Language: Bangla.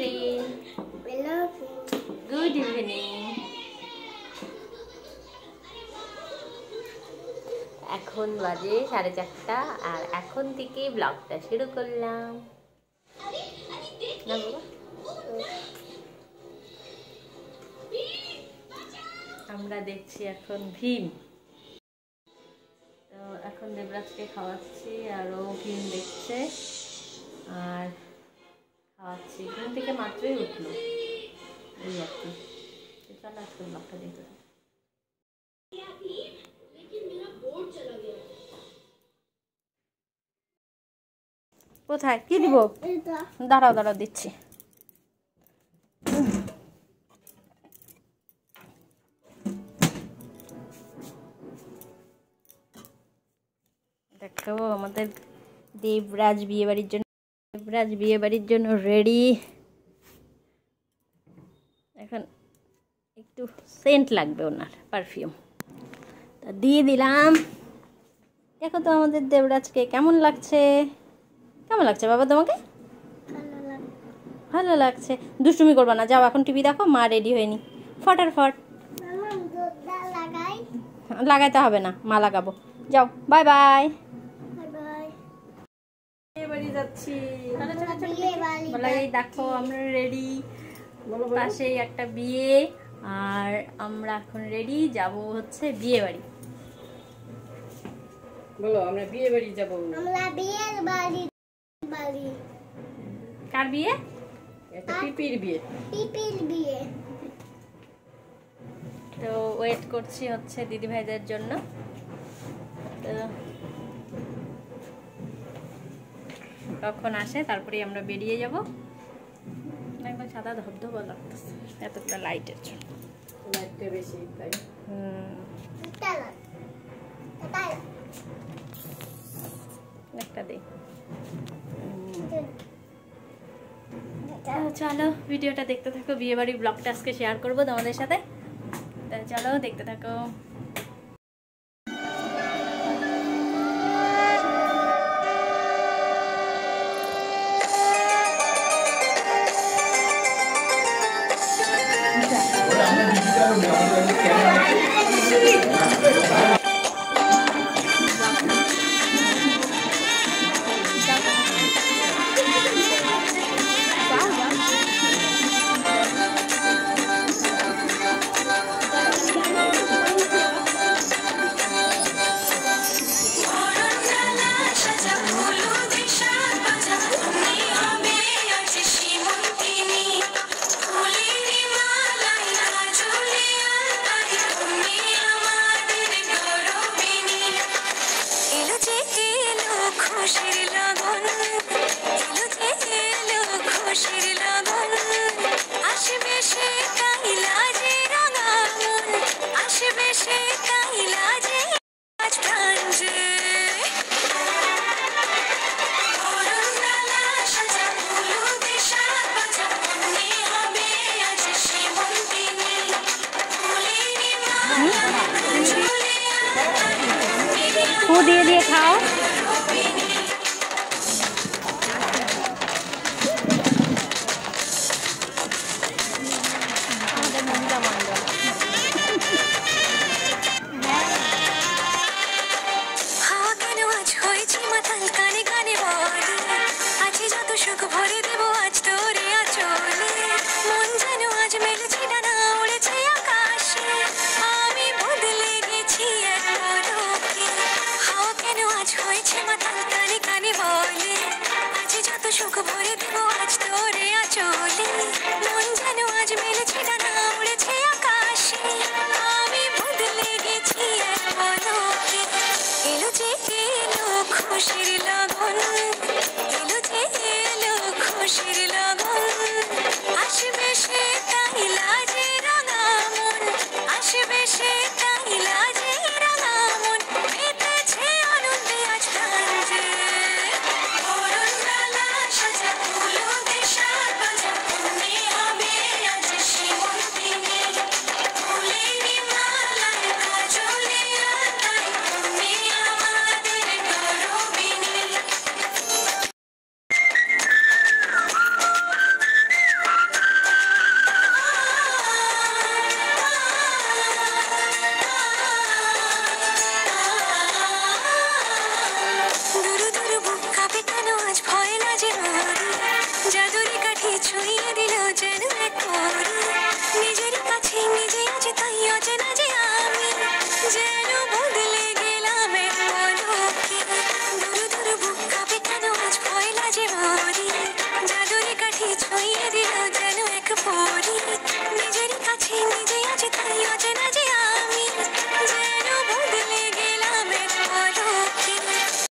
Everyone, good evening. এখন বাজে 4:30 আর এখন থেকে ব্লগটা শুরু করলাম। আমরা দেখছি এখন ভীম। তো এখন দেবরাজকে খাওয়াচ্ছি আর ও ভীম দেখছে আর খাওয়াচ্ছি। ঘুম থেকে মাত্রই উঠলো, এই আর কি। চলো আজকে ব্লগটা দেখতে। কোথায় কি দিব? দাঁড়াও দাঁড়াও দিচ্ছি। দেখো আমাদের দেবরাজ বিয়ে বাড়ির জন্য রেডি। এখন একটু সেন্ট লাগবে, ওনার পারফিউম তা দিয়ে দিলাম। দেখো তো আমাদের দেবরাজকে কেমন লাগছে? কেমন লাগছে বাবা তোমাকে? ভালো লাগছে। দুষ্টুমি করবা না, যাও এখন টিভি দেখো। মা রেডি হয়নি, ফটাফট। লাগাইতে হবে না, মা লাগাবো। যাও, বাই বাই। বাড়ি যাচ্ছি। দেখো আমরা রেডি, পাশেই একটা বিয়ে আর আমরা এখন রেডি যাব হচ্ছে বিয়ে বাড়ি। বলো আমরা বিয়ে বাড়ি যাব। আমরা বিয়ের বাড়ি। কার বিয়ে? এটা পিপির বিয়ে। তো ওয়েট করছি হচ্ছে দিদি ভাইদের জন্য। তো কখন আসে তারপরে আমরা বেরিয়ে যাব। একদম সাদা ধবধবা লাগতেছে এতটা লাইটের জন্য। লাইটটা বেশি তাই। একটা দে। চলো ভিডিওটা দেখতে থাকো। বিয়ে বাড়ির ব্লগটা আজকে শেয়ার করবো তোমাদের সাথে। চলো দেখতে থাকো। দিয়ে দিয়ে খাও। ছুঁয়ে দিল যেন এক পরী।